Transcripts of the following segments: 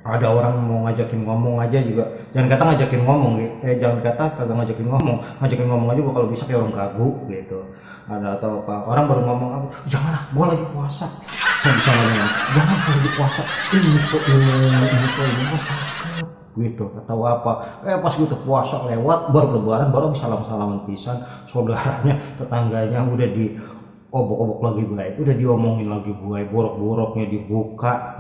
ada orang mau ngajakin ngomong aja juga, jangan kata ngajakin ngomong, jangan kata kagak ngajakin ngomong aja gua kalau bisa kayak orang kaguk gitu. Ada atau apa orang baru ngomong apa, jangan lah gua lagi puasa, bisa ngomong jangan kalau lagi puasa ini gua cakep gitu atau apa, pas gitu puasa lewat baru lebaran baru salam-salaman pisan, saudaranya tetangganya udah di obok-obok lagi baik, udah diomongin lagi baik, borok-boroknya dibuka.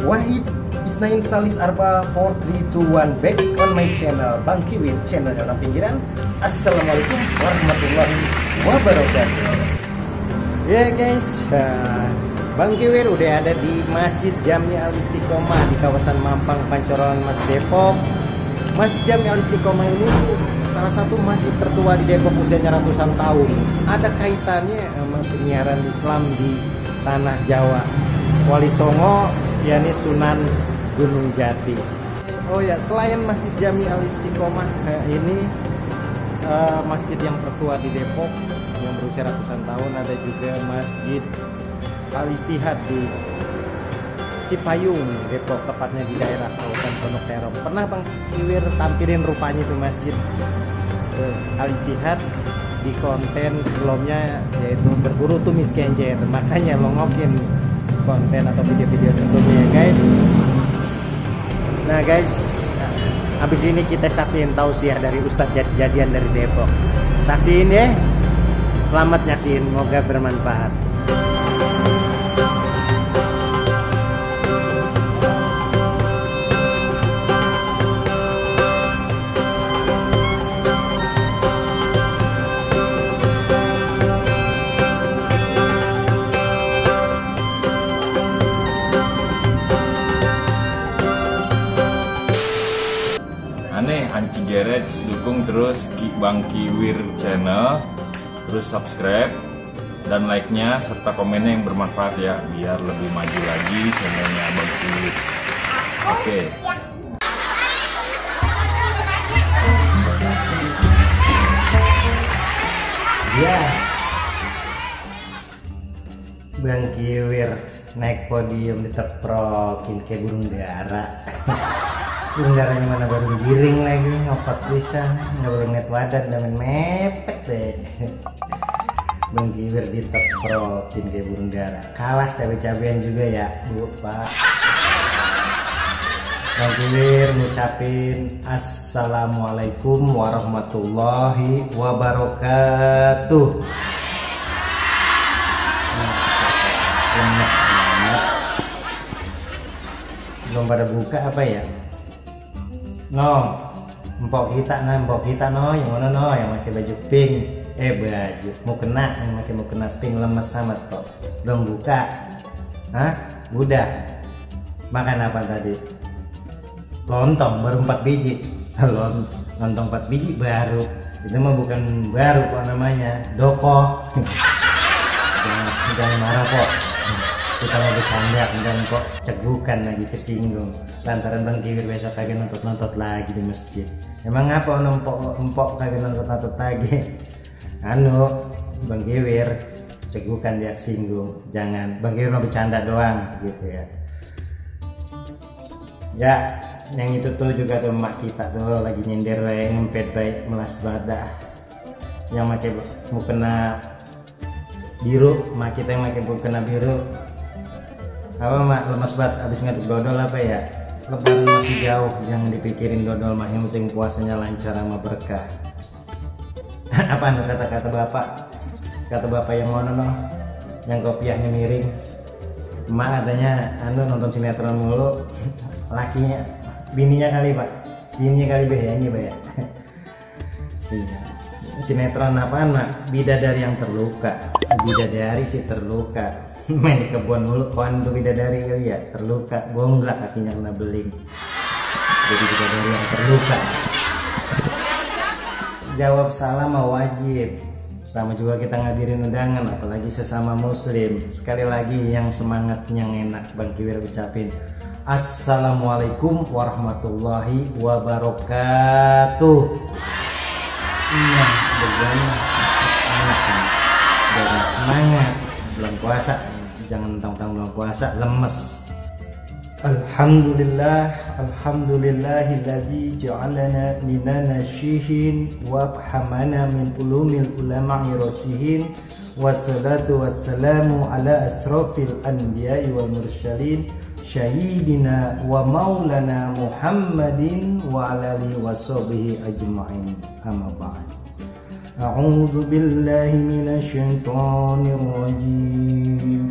Wahid Isnain Salis Arba 432 back on my channel Bang Kiwir, channelnya orang pinggiran. Assalamualaikum warahmatullahi wabarakatuh. Ya guys, Bang Kiwir udah ada di Masjid Jami Al Istiqomah di kawasan Mampang, Pancoran, Mas Depok. Masjid Jami Al Istiqomah ini salah satu masjid tertua di Depok, usianya ratusan tahun. Ada kaitannya sama penyiaran Islam di tanah Jawa. Wali Songo yakni Sunan Gunung Jati. Oh ya, selain Masjid Jami Al Istiqomah ini masjid yang tertua di Depok yang berusia ratusan tahun, ada juga Masjid Al Istihad di Cipayung, Depok, tepatnya di daerah kawasan Pondok Terong. Pernah Bang Kiwir tampilin rupanya itu Masjid Al Istihad di konten sebelumnya, yaitu berburu tumis kenjer. Makanya longokin konten atau video-video sebelumnya guys. Nah guys, habis ini kita saksiin tausiah dari Ustadz Jadian dari Depok. Saksiin ya, selamat nyaksiin, semoga bermanfaat. Anci Garage, dukung terus Bang Kiwir channel, terus subscribe dan like-nya serta komennya yang bermanfaat ya, biar lebih maju lagi channelnya Bang Kiwir. Oke. Ya, Bang Kiwir naik podium diteprokin kayak burung dara. Burung darahnya mana baru giring lagi, ngopat bisa, nggak boleh ngeliat wadah dan mepet deh. Bang Kiwir diteprokin kayak burung dara, kalah cabai-cabean juga ya Bu Pak. Bang Kiwir ngucapin Assalamualaikum warahmatullahi wabarakatuh. Lemes banget. Belum pada buka apa ya? No, empok kita no, yang mana no, yang pakai baju pink, baju mau kena pink, lemes amat kok. Belum buka, hah? Udah. Makan apa tadi? Lontong baru 4 biji. Lontong 4 biji baru. Itu mah bukan baru kok namanya, doko. Jangan marah kok. Kita mau bercanda dan kok cegukan lagi, kesinggung lantaran Bang Kiwir besok kagak nontot lagi di masjid. Emang apa empok kagak nontot lagi? Bang Kiwir cegukan, dia singgung. Jangan, Bang Kiwir mau bercanda doang gitu ya. Ya, yang itu tuh juga tuh emak kita tuh lagi nyindir ngempet baik melas badah. Yang pakai mukena biru, emak kita yang pakai mukena biru. Apa mak, lemas banget abis ngaduk dodol apa ya? Lebaran masih jauh, jangan dipikirin dodol mah, yang penting puasanya lancar sama berkah. Apa kata bapak? Kata bapak yang mana noh? Yang kopiahnya miring. Emak katanya nonton sinetron mulu. Lakinya, bininya kali Pak. Bininya kali ya. Iya. sinetron apaan mak? Bidadari yang terluka. Bidadari sih terluka. Main di kebun mulu, kawan tuh bidadari kali ya, terluka, bonglak kakinya kena beling. Jadi bidadari yang terluka. Jawab salam wajib. Sama juga kita ngadirin undangan, apalagi sesama muslim. Sekali lagi yang semangat, yang enak Bang Kiwir ucapin Assalamualaikum warahmatullahi wabarakatuh. Nah, begini enak kan? Jangan semangat bulan puasa, jangan tentang bulan puasa lemes. Alhamdulillahilladzi ja'alana minana syihin wa hamana min ulumil ulama'i rasihin. Wassalatu wassalamu ala asrafil anbiya'i wal mursalin syahidina wa maulana Muhammadin wa ala alihi wa sahbihi ajma'in. Amma ba'd. A'udzu billahi minasy syaithanir rajim.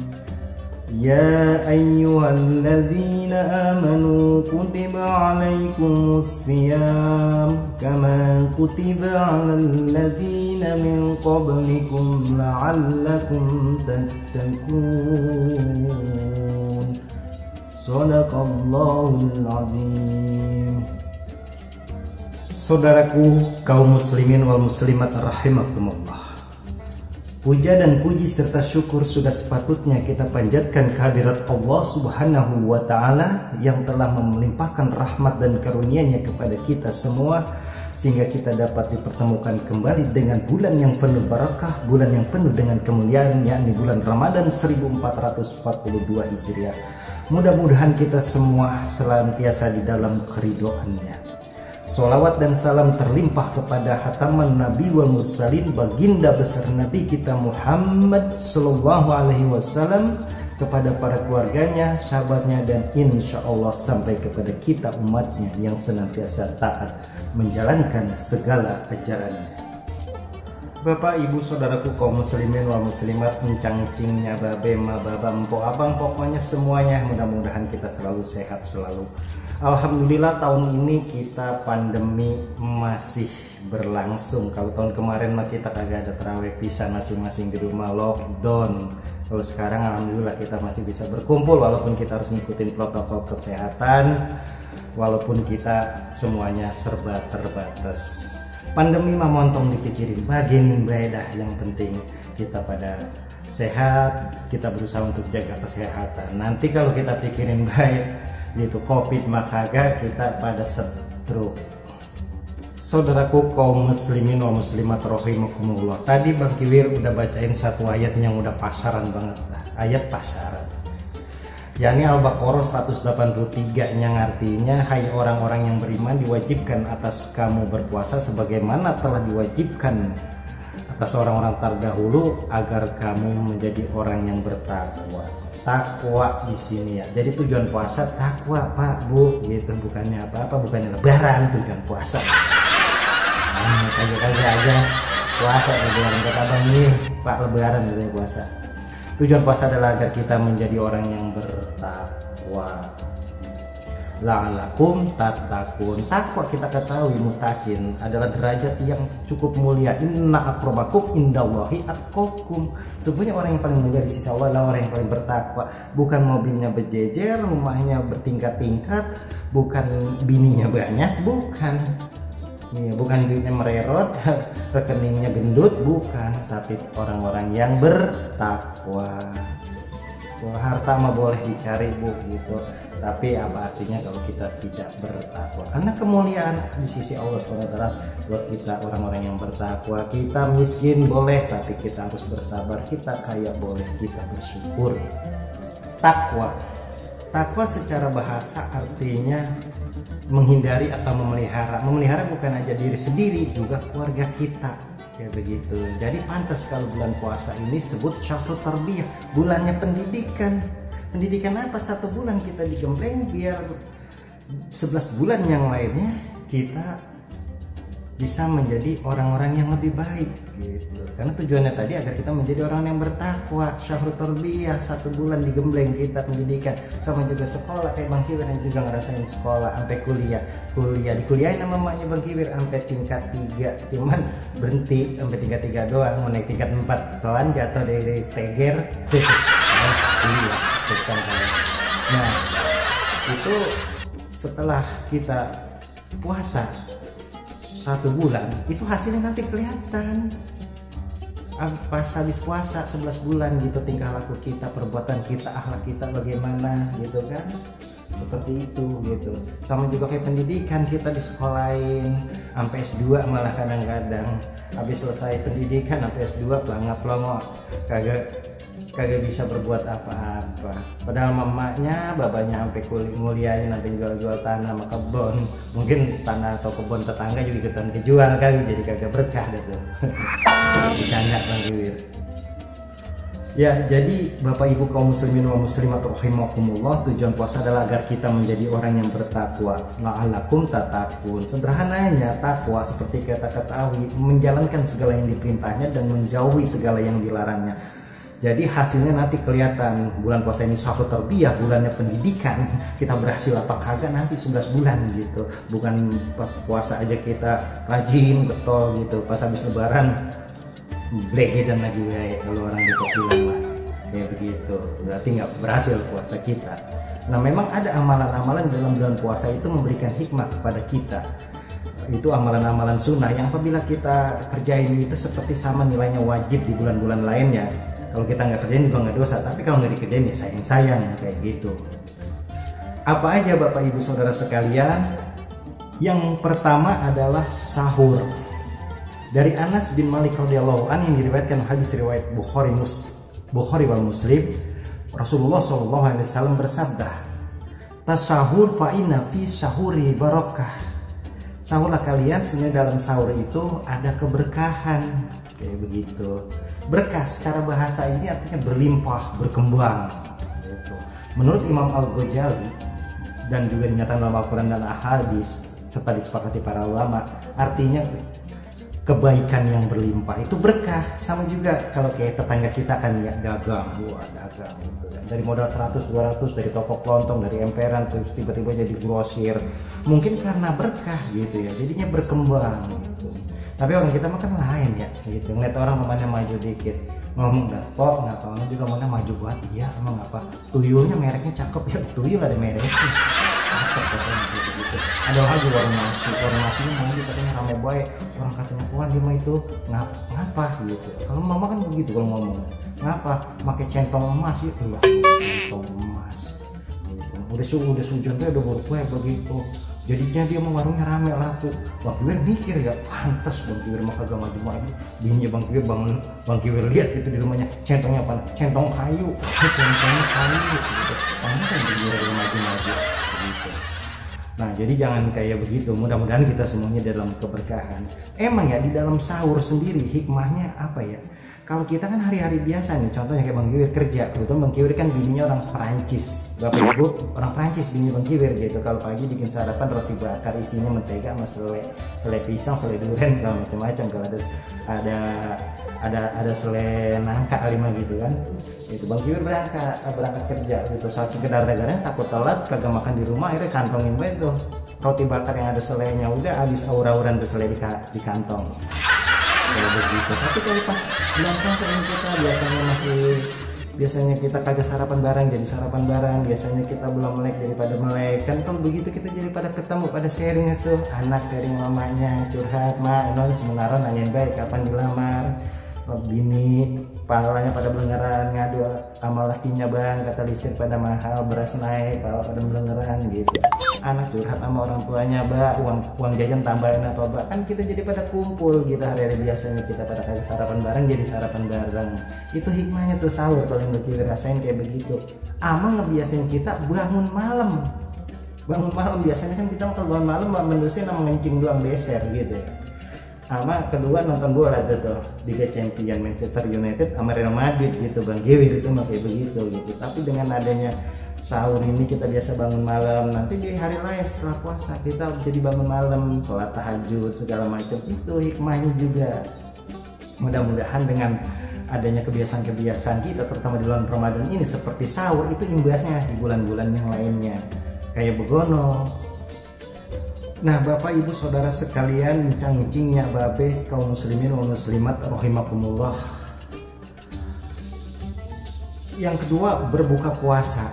Ya ayyuhalladzina amanu kutiba alaikumus siyam kama kutiba alal ladzina min qablikum la'allakum tattaqun. Shadaqallahul azim. Saudaraku kaum muslimin wal muslimat rahimakumullah. Puja dan puji serta syukur sudah sepatutnya kita panjatkan kehadirat Allah Subhanahu wa Ta'ala yang telah melimpahkan rahmat dan karunia-Nya kepada kita semua, sehingga kita dapat dipertemukan kembali dengan bulan yang penuh barakah, bulan yang penuh dengan kemuliaan, yakni bulan Ramadan 1442 Hijriah. Mudah-mudahan kita semua senantiasa di dalam keridhaan-Nya. Salawat dan salam terlimpah kepada Khataman Nabi wal Mursalin, baginda besar Nabi kita Muhammad Sallallahu Alaihi Wasallam, kepada para keluarganya, sahabatnya, dan insya Allah sampai kepada kita umatnya yang senantiasa taat menjalankan segala ajarannya. Bapak, ibu, saudaraku kaum muslimin wal muslimat, mencangcingnya babe, mababa, empok, abang, pokoknya semuanya, mudah-mudahan kita selalu sehat selalu. Alhamdulillah tahun ini kita pandemi masih berlangsung. Kalau tahun kemarin mah kita kagak ada tarawih pisan, masing-masing di rumah lockdown. Kalau sekarang alhamdulillah kita masih bisa berkumpul walaupun kita harus ngikutin protokol kesehatan, walaupun kita semuanya serba terbatas. Pandemi mah montong dipikirin, bagian bedah, yang penting kita pada sehat, kita berusaha untuk jaga kesehatan. Nanti kalau kita pikirin baik gitu covid mah kagak, kita pada stroke. Saudaraku kaum muslimin wal muslimat rahimakumullah, tadi Bang Kiwir udah bacain satu ayat yang udah pasaran banget lah. Ayat pasaran, yakni Al-Baqarah 183, yang artinya hai orang-orang yang beriman, diwajibkan atas kamu berpuasa sebagaimana telah diwajibkan atas orang-orang terdahulu agar kamu menjadi orang yang bertakwa. Takwa di sini ya. Jadi tujuan puasa takwa, Pak, Bu, gitu. Bukannya apa-apa, bukannya lebaran tujuan puasa. Kagak aja puasa lebaran, kata Bang ini, Pak, lebaran gitu puasa. Tujuan puasa adalah agar kita menjadi orang yang bertakwa. La'alakum tattaqun. Takwa kita ketahui mutakin adalah derajat yang cukup mulia. Inna akramakum indallahi atqakum. Sebenarnya orang yang paling mulia di sisi Allah adalah orang yang paling bertakwa. Bukan mobilnya berjejer, rumahnya bertingkat-tingkat, bukan bininya banyak, bukan. Bukan duitnya mererot, rekeningnya gendut, bukan. Tapi orang-orang yang bertakwa. Harta mah boleh dicari, Bu, gitu. Tapi apa artinya kalau kita tidak bertakwa? Karena kemuliaan di sisi Allah SWT buat kita orang-orang yang bertakwa. Kita miskin boleh, tapi kita harus bersabar. Kita kaya boleh, kita bersyukur. Takwa. Takwa secara bahasa artinya menghindari atau memelihara. Memelihara bukan aja diri sendiri, juga keluarga kita. Ya begitu. Jadi pantas kalau bulan puasa ini sebut syahrul tarbiyah, bulannya pendidikan. Pendidikan apa? 1 bulan kita digembleng biar 11 bulan yang lainnya kita bisa menjadi orang-orang yang lebih baik gitu. Karena tujuannya tadi agar kita menjadi orang yang bertakwa. Syahrul tarbiyah, 1 bulan digembleng kita pendidikan, sama juga sekolah kayak Bang Kiwir yang juga ngerasain sekolah sampai kuliah dikuliahin sama emaknya Bang Kiwir sampai tingkat 3, cuman berhenti sampai tingkat 3 doang, mau naik tingkat 4 kawan jatuh dari steger kuliah. Nah itu setelah kita puasa 1 bulan itu hasilnya nanti kelihatan pas habis puasa 11 bulan gitu, tingkah laku kita, perbuatan kita, akhlak kita bagaimana gitu kan, seperti itu gitu. Sama juga kayak pendidikan, kita disekolahin sampai S2 malah kadang-kadang habis selesai pendidikan sampai S2 pelangap-pelongo kagak bisa berbuat apa-apa, padahal mamanya babanya sampai nguliahin sampai jual-jual tanah sama kebun, mungkin tanah atau kebun tetangga juga ikutan kejual kali, jadi kagak berkah gitu. Bercanda Bang Kiwir. Ya, jadi Bapak Ibu kaum muslimin wa muslimat rahimakumullah, tujuan puasa adalah agar kita menjadi orang yang bertakwa. La'allakum tattaqun. Sederhananya takwa seperti kita ketahui menjalankan segala yang diperintahnya dan menjauhi segala yang dilarangnya. Jadi hasilnya nanti kelihatan. Bulan puasa ini Syahrul tarbiyah, bulannya pendidikan, kita berhasil apa kagak nanti 11 bulan gitu. Bukan pas puasa aja kita rajin getol gitu, pas habis lebaran blegedan lagi kayak kalau orang Depok bilang mah kayak begitu, berarti nggak berhasil puasa kita. Nah memang ada amalan-amalan dalam bulan puasa itu memberikan hikmah kepada kita. Itu amalan-amalan sunnah yang apabila kita kerjain itu seperti sama nilainya wajib di bulan-bulan lainnya. Kalau kita nggak kerjain juga nggak dosa, tapi kalau nggak dikerjain ya sayang-sayang kayak gitu. Apa aja Bapak Ibu Saudara sekalian? Yang pertama adalah sahur. Dari Anas bin Malik radhiyallahu anhu yang diriwayatkan hadis riwayat Bukhari wal Muslim, Rasulullah SAW bersabda, "Tasahur fa inna fi sahuri barakah." Sahurlah kalian, sebenarnya dalam sahur itu ada keberkahan, kayak begitu. Berkah secara bahasa ini artinya berlimpah, berkembang gitu. Menurut Imam Al-Ghazali dan juga dinyatakan dalam Al-Quran dan Ahadits serta disepakati para ulama, artinya kebaikan yang berlimpah itu berkah. Sama juga kalau kayak tetangga kita kan ya dagang, dagang gitu kan. Dari modal 100-200 dari toko kelontong, dari emperan terus tiba-tiba jadi grosir, mungkin karena berkah gitu ya, jadinya berkembang gitu. Tapi orang kita mah kan lain ya gitu, ngeliat orang namanya maju dikit ngomong dah kok nggak tahu juga mana maju buat dia, emang apa tuyulnya mereknya cakep ya, tuyul ada mereknya cakep katanya gitu. Ada lagi warung nasinya mau katanya rame baik, orang katanya kuat dia mah itu ngapa gitu. Kalau mama kan begitu kalau ngomong ngapa pakai centong emas gitu lah, centong emas gitu. udah sujon tuh udah berkue begitu. Jadinya dia mau warungnya rame laku. Bang Kiwir mikir ya, pantas Bang Kiwir mah kagak maju-maju. Bininya Bang Kiwir lihat itu di rumahnya, centongnya apa? Centong kayu. Centongnya kayu gitu. Pantas kan dia maju-maju gitu. Nah, jadi jangan kayak begitu. Mudah-mudahan kita semuanya dalam keberkahan. Emang ya di dalam sahur sendiri hikmahnya apa ya? Kalau kita kan hari-hari biasa nih, contohnya kayak Bang Kiwir kerja, kebetulan Bang Kiwir kan bininya orang Perancis, Bapak Ibu orang Perancis bini Bang Kiwir gitu. Kalau pagi bikin sarapan roti bakar isinya mentega sama selai pisang, selai durian, kalau macam-macam. Kalau ada selai nangka lima gitu kan. Itu Bang Kiwir berangkat kerja gitu. Saking kedar-dagarnya takut telat, kagak makan di rumah, akhirnya kantongin bae tuh roti bakar yang ada selainya, udah habis aur-auran tuh selai di kantong. Kayak begitu. Tapi kalau pas bulan puasa ini kita biasanya kita kagak sarapan bareng jadi sarapan bareng, biasanya kita belum melek daripada melek kan. Kalau begitu kita jadi pada ketemu, pada sharing itu, anak sharing mamanya curhat, mak non sementara nanyain baik kapan dilamar, bini pahalanya pada belengeran ngadu sama lakinya bang, kata listrik pada mahal, beras naik, pahala pada belengeran gitu. Anak curhat sama orang tuanya, mbak uang jajan tambahin atau mbak, kan kita jadi pada kumpul gitu. Hari-hari biasanya kita pada kagak sarapan bareng jadi sarapan bareng. Itu hikmahnya tuh sahur kalau yang Kiwir rasain kayak begitu. Ama ngebiasain kita bangun malam biasanya kan kita kalau bangun malam mendusin sama ngencing doang beser gitu ya. Sama kedua nonton bola tuh Liga Champion Manchester United sama Real Madrid gitu Bang Kiwir, itu kayak begitu gitu. Tapi dengan adanya sahur ini kita biasa bangun malam, nanti di hari lain setelah puasa kita jadi bangun malam, sholat tahajud segala macam, itu hikmahnya juga. Mudah-mudahan dengan adanya kebiasaan-kebiasaan kita terutama di bulan Ramadan ini seperti sahur, itu imbasnya di bulan-bulan yang lainnya kayak begono. Nah, Bapak Ibu Saudara sekalian, cangcingnya babe kaum muslimin wal muslimat rahimakumullah. Yang kedua, berbuka puasa.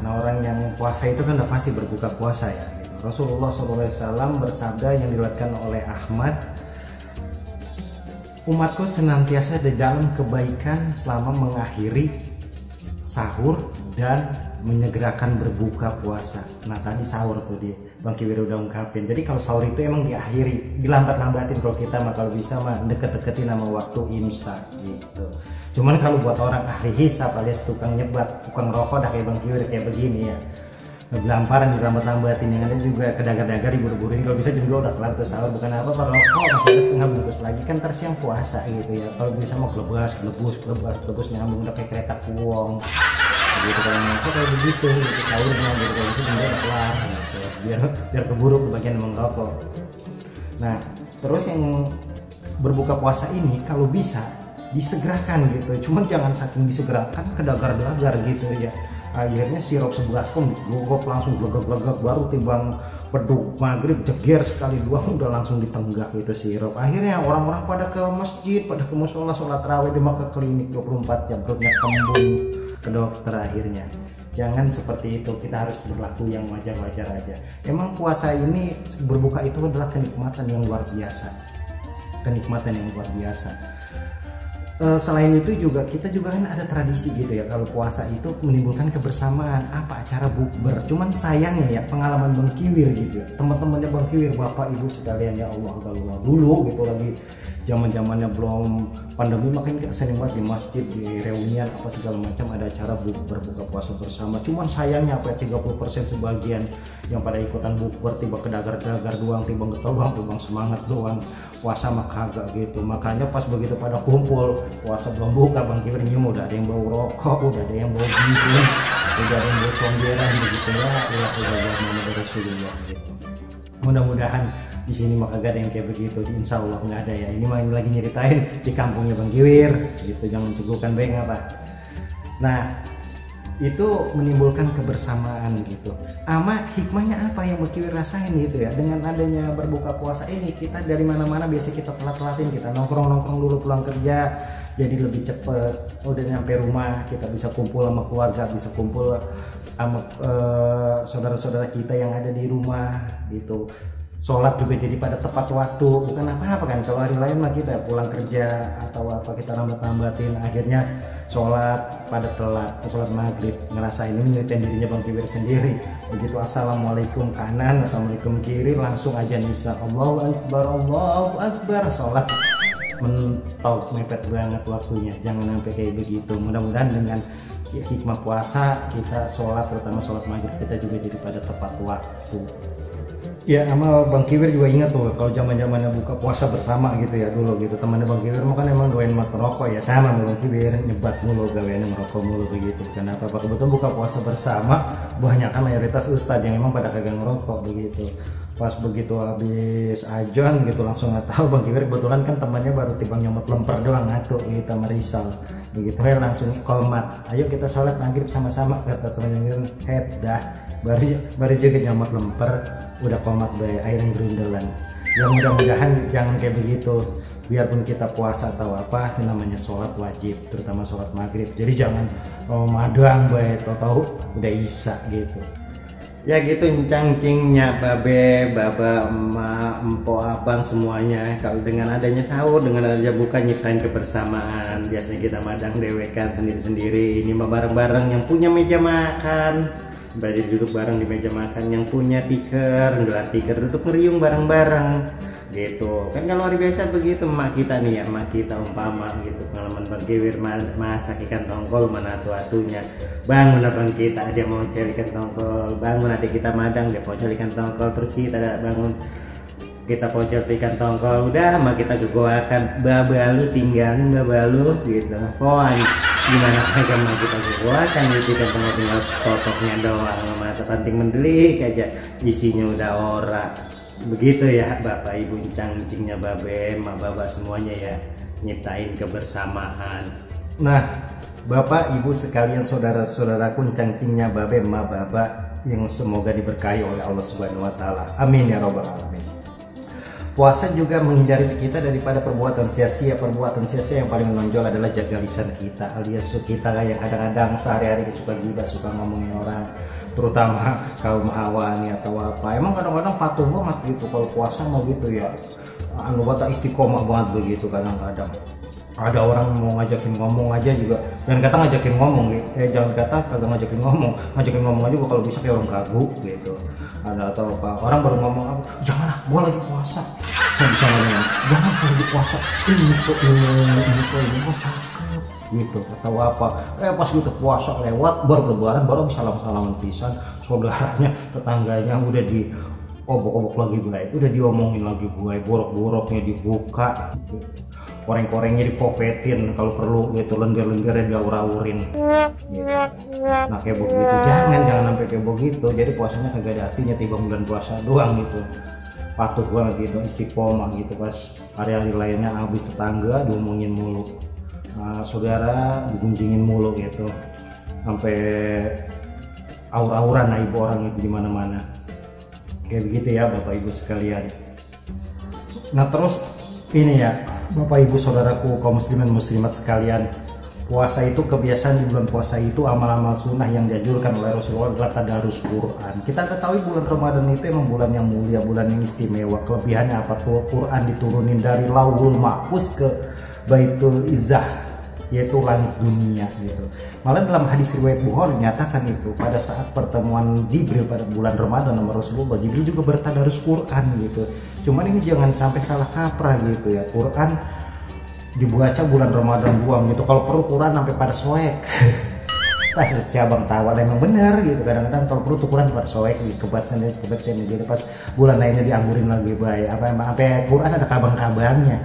Nah, orang yang puasa itu kan udah pasti berbuka puasa ya gitu. Rasulullah SAW bersabda yang diriwayatkan oleh Ahmad, umatku senantiasa di dalam kebaikan selama mengakhiri sahur dan menyegerakan berbuka puasa. Nah, tadi sahur tuh dia Bang Kiwir udah ungkapin. Jadi kalau sahur itu emang diakhiri, dilambat-lambatin kalau kita mah, kalau bisa mah deket-deketin sama waktu imsak gitu. Cuman kalau buat orang ahli hisab alias tukang nyebat, tukang rokok dah kayak Bang Kiwir kayak begini ya, belamparan dilambat-lambatin, yang ada juga kedagar-dagar diburu-buruin. Kalau bisa juga udah kelar tuh sahur, bukan apa rokok masih ada setengah bungkus lagi kan ntar siang puasa gitu ya. Kalau bisa mau gelebus nyambung udah kayak kereta kuong gitu. Kalau ngerokok kayak begitu gitu sahurnya gitu, kalau bisa juga udah kelar gitu, biar keburu kebagian merokok. Nah, terus yang berbuka puasa ini kalau bisa disegerakan gitu, cuman jangan saking disegerakan kedagar-dagar gitu ya, akhirnya sirup sebelas kom glogok langsung glegak-glegak, baru timbang beduk maghrib jeger sekali dua udah langsung ditenggak itu sirup. Akhirnya orang-orang pada ke masjid, pada ke musola sholat raweh, dia ke klinik 24 jam, perutnya kembung, ke dokter. Akhirnya jangan seperti itu, kita harus berlaku yang wajar-wajar aja. Emang puasa ini, berbuka itu adalah kenikmatan yang luar biasa, selain itu juga kita juga kan ada tradisi gitu ya, kalau puasa itu menimbulkan kebersamaan, apa acara bukber. Cuman sayangnya ya, pengalaman Bang Kiwir gitu ya, teman-temannya Bang Kiwir, Bapak Ibu sekalian ya Allah, dulu gitu lagi zaman-zamannya belum pandemi, makanya kita sering banget di masjid, di reunian apa segala macam ada acara berbuka puasa bersama. Cuman sayangnya apa ya, 30% sebagian yang pada ikutan bukber tiba kedagar-dagar doang, tiba getol doang, tiba semangat doang, puasa mah kagak gitu. Makanya pas begitu pada kumpul puasa belum buka, Bang Kiwir nyium udah ada yang bau rokok, udah ada yang bau bintang, udah ada yang bau comberan begitu ya, udah Rasulullah gitu. Mudah-mudahan di sini mah kagak ada yang kayak begitu, insya Allah nggak ada ya. Ini mah lagi nyeritain di kampungnya Bang Kiwir gitu, jangan cegukan baik apa. Nah, itu menimbulkan kebersamaan gitu. Ama hikmahnya apa yang Bang Kiwir rasain gitu ya, dengan adanya berbuka puasa ini, kita dari mana-mana biasa kita telat-telatin, kita nongkrong dulu pulang kerja, jadi lebih cepet udah nyampe rumah, kita bisa kumpul sama keluarga, bisa kumpul sama saudara-saudara kita yang ada di rumah gitu. Sholat juga jadi pada tepat waktu, bukan apa-apa kan. Kalau hari lain mah kita pulang kerja atau apa kita lambat-lambatin, akhirnya sholat pada telat, sholat maghrib. Ngerasain ini, nyeritain dirinya Bang Kiwir sendiri begitu, assalamualaikum kanan, assalamualaikum kiri, langsung aja nisa, Allahu Akbar, sholat mentok, mepet banget waktunya. Jangan sampai kayak begitu. Mudah-mudahan dengan hikmah puasa kita sholat, terutama sholat maghrib kita juga jadi pada tepat waktu. Ya, sama Bang Kiwir juga ingat tuh kalau zaman-zamannya buka puasa bersama gitu ya dulu gitu, temannya Bang Kiwir kan emang doain mat merokok ya, sama Bang Kiwir nyebat mulu, gaweannya merokok mulu begitu. Kenapa? Kebetulan buka puasa bersama banyak kan mayoritas ustadz yang emang pada kagak ngerokok begitu. Pas begitu habis ajan gitu langsung nggak tahu Bang Kiwir kebetulan kan temannya baru timbang nyomot lemper doang ngatuk gitu merisal begitu, langsung komat, ayo kita sholat maghrib sama-sama, kata temannya head dah. Baru juga nyomot lemper udah komat bay, air yang gerundelan. Ya mudah-mudahan jangan kayak begitu, biarpun kita puasa atau apa, itu namanya sholat wajib, terutama sholat maghrib. Jadi jangan madang bay, tahu udah isya gitu. Ya gitu cangcingnya babe, baba, emak, empo, abang semuanya. Kalau dengan adanya sahur, dengan adanya buka, nyiptain kebersamaan. Biasanya kita madang dewekan sendiri-sendiri, ini mah bareng-bareng. Yang punya meja makan bagi duduk bareng di meja makan, yang punya tikar, gelar tikar, duduk ngeriung bareng-bareng gitu kan. Kalau hari biasa begitu, emak kita nih ya, emak kita umpama gitu, pengalaman Bang Kiwir masak ikan tongkol, mana atu-atunya bangun abang kita, dia mau cari ikan tongkol, bangun adik kita madang, dia mau cari ikan tongkol, terus kita bangun kita pojok di kantong kau udah mah kita gegoakan babalu tinggalin babalu gitu. Poan gimana aja mah kita gegoakan gitu kan tinggal totoknya doang sama terpenting mendelik aja isinya udah ora. Begitu ya Bapak Ibu cangcingnya babe ma baba semuanya ya nyiptain kebersamaan. Nah Bapak Ibu sekalian saudara-saudaraku cangcingnya babe ma baba yang semoga diberkahi oleh Allah Subhanahu wa taala. Amin ya rabbal alamin. Puasa juga menghindari kita daripada perbuatan sia-sia. Perbuatan sia-sia yang paling menonjol adalah jaga lisan kita, alias kita yang kadang-kadang sehari-hari suka gibah, suka ngomongin orang, terutama kaum hawani atau apa. Emang kadang-kadang patuh banget gitu kalau puasa mau gitu ya. Anu bata istiqomah banget begitu kadang-kadang. Ada orang mau ngajakin ngomong aja juga, jangan kata ngajakin ngomong, jangan kata kagak ngajakin ngomong aja juga kalau bisa kayak orang kaguk gitu. Ada atau apa orang baru ngomong apa, jangan lah, gua lagi puasa, bisa ngomong, jangan lagi puasa, ini gua cakep gitu atau apa, pas gitu puasa lewat baru lebaran baru bisa salam-salaman pisan, saudaranya tetangganya udah di obok-obok lagi baik, udah diomongin lagi baik, borok-boroknya dibuka, koreng-korengnya dipopetin kalau perlu gitu, lendir-lendirnya diaur-aurin gitu. Nah kayak begitu jangan sampai kayak begitu, jadi puasanya kagak ada artinya tiba bulan puasa doang gitu, patuh banget gitu, istiqomah gitu, pas hari-hari lainnya habis tetangga diomongin mulu, saudara digunjingin mulu gitu, sampai aur-auran ibu orang itu di mana-mana. Kayak begitu ya Bapak Ibu sekalian. Nah terus ini ya Bapak Ibu saudaraku kaum muslimin muslimat sekalian, puasa itu kebiasaan di bulan puasa itu amal-amal sunnah yang dianjurkan oleh Rasulullah adalah tadarus Quran. Kita ketahui bulan Ramadan itu emang bulan yang mulia, bulan yang istimewa. Kelebihannya apa tuh? Quran diturunin dari Lauhul Mahfuz ke Baitul Izzah, yaitu langit dunia gitu. Malah dalam hadis riwayat Bukhari nyatakan itu pada saat pertemuan Jibril pada bulan Ramadan sama Rasulullah, Jibril juga bertadarus Quran gitu. Cuman ini jangan sampai salah kaprah gitu ya, Quran dibaca bulan Ramadan doang gitu, kalau perlu Quran sampai pada soek. Si abang tawa emang bener gitu, kadang-kadang kalau perlu tuh Quran pada soek kebacaannya jadi pas bulan lainnya dianggurin lagi baik apa sampai Quran ada kabang-kabangnya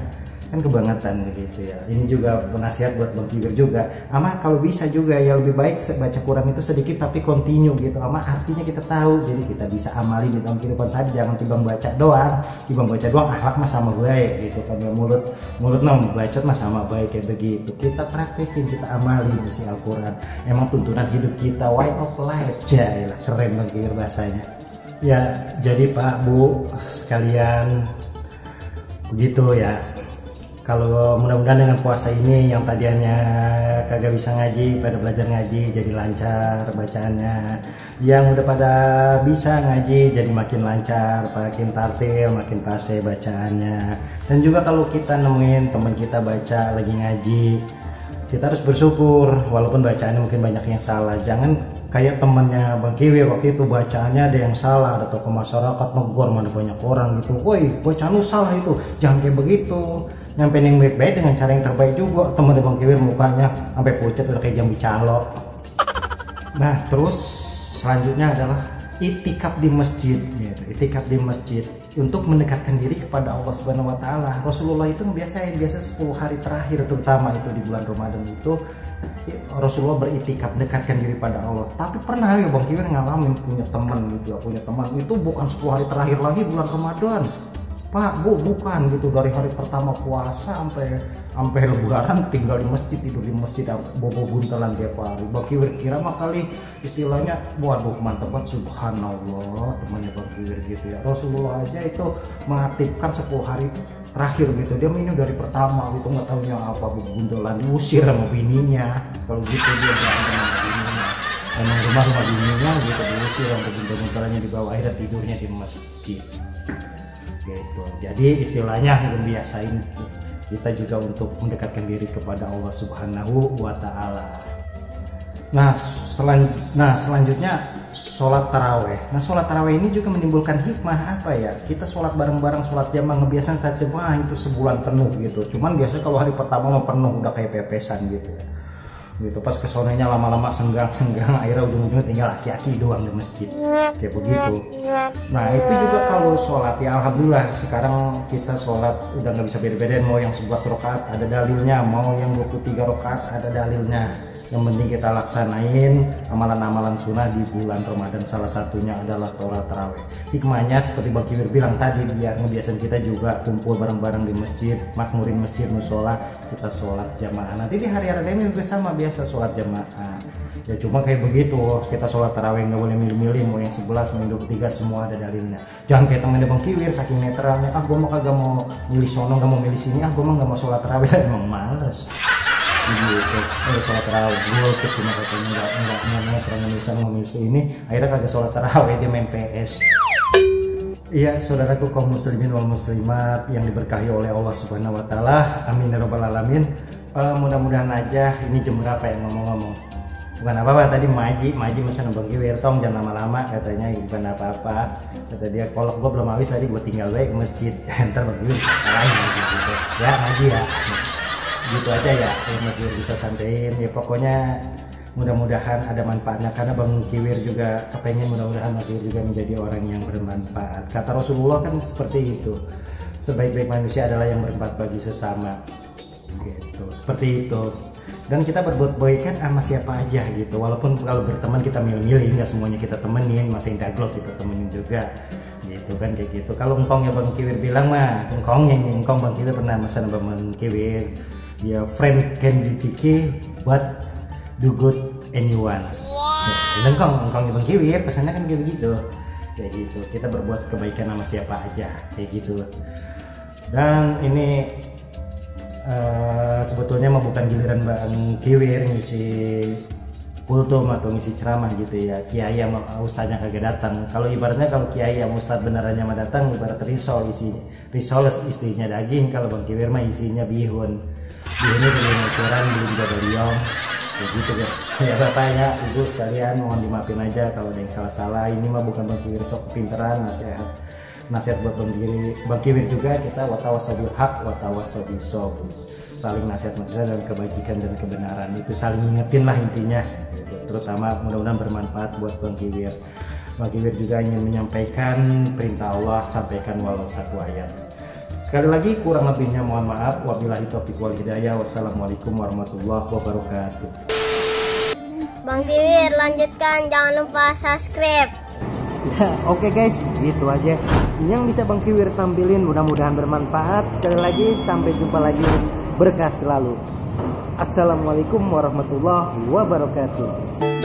kan kebangetan gitu ya. Ini juga penasihat buat Bang Kiwir juga, ama kalau bisa juga ya lebih baik baca Quran itu sedikit tapi continue gitu, ama artinya kita tahu, jadi kita bisa amali di dalam kehidupan sehari. Jangan timbang baca doang akhlak mah sama baik gitu kan ya, mulut bacot mah sama baik kayak begitu. Kita praktekin, kita amali isi Al-Quran, emang tuntunan hidup kita, way of life. Jailah keren Bang Kiwir bahasanya ya. Jadi Pak Bu sekalian begitu ya. Kalau mudah-mudahan dengan puasa ini yang tadinya kagak bisa ngaji pada belajar ngaji jadi lancar bacaannya, yang udah pada bisa ngaji jadi makin lancar, makin tartil, makin fase bacaannya. Dan juga kalau kita nemuin teman kita baca lagi ngaji, kita harus bersyukur walaupun bacaannya mungkin banyak yang salah. Jangan kayak temannya Bang Kiwir waktu itu, bacaannya ada yang salah, ada tokoh masyarakat negor, mana banyak orang gitu, woi bacaan lu salah itu. Jangan kayak begitu, nyampein yang baik-baik dengan cara yang terbaik juga. Temen Bang Kiwir mukanya sampai pucat udah kayak jambu calo. Nah terus selanjutnya adalah itikaf di masjid gitu. Itikaf di masjid untuk mendekatkan diri kepada Allah Subhanahu wa taala. Rasulullah itu biasa 10 hari terakhir terutama itu di bulan Ramadan itu Rasulullah beritikaf, dekatkan diri pada Allah. Tapi pernah ya Bang Kiwir ngalamin punya teman itu bukan 10 hari terakhir lagi bulan Ramadan, Pak Bu, bukan gitu, dari hari pertama puasa sampai lebaran tinggal di masjid, tidur di masjid, bobo buntelan tiap hari. Bang Kiwir kira mah kali istilahnya waduh mantep banget, subhanallah temannya Bang Kiwir gitu ya. Rasulullah aja itu mengaktifkan 10 hari terakhir gitu, dia minum dari pertama gitu, nggak tahunya apa bobo buntelan, diusir sama bininya. Kalau gitu dia berantem sama bininya, emang rumah bininya gitu, diusir sama buntelannya di bawah, akhirnya tidurnya di masjid gitu. Jadi istilahnya membiasain kita juga untuk mendekatkan diri kepada Allah Subhanahu wa taala. Nah selanjutnya sholat taraweh. Nah sholat taraweh ini juga menimbulkan hikmah apa ya? Kita sholat bareng-bareng, sholat jamaah, ngebiasakan sholat jamaah itu sebulan penuh gitu. Cuman biasanya kalau hari pertama mau penuh udah kayak pepesan gitu ya. gitu. Pas kesonanya lama-lama senggang akhirnya ujung-ujungnya tinggal laki-laki doang di masjid kayak begitu. Nah itu juga kalau sholat ya alhamdulillah sekarang kita sholat udah nggak bisa beda-bedain mau yang 11 rakaat ada dalilnya, mau yang 23 rakaat ada dalilnya. Yang penting kita laksanain amalan-amalan sunnah di bulan Ramadan, salah satunya adalah sholat tarawih. Hikmahnya seperti Bang Kiwir bilang tadi, biar ngebiasain kita juga kumpul bareng-bareng di masjid, makmurin masjid, musola, kita sholat jamaah. Nanti di hari lainnya juga sama biasa sholat jamaah. Ya cuma kayak begitu, kita sholat tarawih nggak boleh milih-milih, mau yang 11, mau yang 23 semua ada dalilnya. Jangan kayak temennya Bang Kiwir saking netralnya, gue mau kagak mau milih sono, nggak mau milih sini, gue mah nggak mau sholat tarawih, emang males. Gitu, sholat tarawih, gue cuma katanya nggak pernah milih ini, akhirnya kagak sholat tarawih, dia main PS. Iya, saudaraku kaum muslimin wal muslimat yang diberkahi oleh Allah Subhanahu Wa Taala, amin ya rabbal alamin. Mudah-mudahan aja ini jam berapa ya ngomong-ngomong. Bukan apa-apa tadi Maji mesen Bang Kiwir tong jangan lama-lama katanya, bukan apa-apa kata dia. Kalau gue belum habis tadi gue tinggal baik ke masjid, ntar Bang Kiwir salahin gitu ya Maji ya. Gitu aja ya, Bang Kiwir bisa santein ya, pokoknya mudah-mudahan ada manfaatnya karena Bang Kiwir juga kepengen mudah-mudahan Bang Kiwir juga menjadi orang yang bermanfaat. Kata Rasulullah kan seperti itu, sebaik-baik manusia adalah yang bermanfaat bagi sesama gitu, seperti itu. Dan kita berbuat baik kan sama siapa aja gitu, walaupun kalau berteman kita milih-milih, nggak semuanya kita temenin, masa daglok kita temenin juga gitu kan kayak gitu. Kalau engkongnya Bang Kiwir bilang mah engkong Bang Kiwir pernah pesan sama Bang Kiwir, ya friend can be picky but do good anyone. Engkongnya Bang Kiwir pesannya kan kayak begitu, kayak gitu. Kita berbuat kebaikan sama siapa aja kayak gitu. Dan ini sebetulnya mah bukan giliran Bang Kiwir ngisi kultum atau ngisi ceramah gitu ya, kiai sama ustadznya kagak datang. Kalau ibaratnya kalau kiai sama ustadz benerannya mah datang, ibarat risol istrinya daging, kalau Bang Kiwir mah isinya bihun. Bihunnya beli curan, beli juga beliong kayak gitu ya bapak ya ibu sekalian, mohon dimaafin aja kalau ada yang salah-salah. Ini mah bukan Bang Kiwir sok kepinteran, nasihat buat Bang Kiwir juga, kita watawasabil haq watawasabil sabr, saling nasihat dan kebajikan dan kebenaran itu saling ingetin lah intinya gitu. Terutama mudah-mudahan bermanfaat buat Bang Kiwir. Bang Kiwir juga ingin menyampaikan perintah Allah, sampaikan walau satu ayat. Sekali lagi kurang lebihnya mohon maaf, wabillahi taufiq wal hidayah, wassalamualaikum warahmatullahi wabarakatuh. Bang Kiwir lanjutkan, jangan lupa subscribe. Ya, oke guys, gitu aja yang bisa Bang Kiwir tampilin, mudah-mudahan bermanfaat. Sekali lagi sampai jumpa lagi, berkah selalu. Assalamualaikum warahmatullahi wabarakatuh.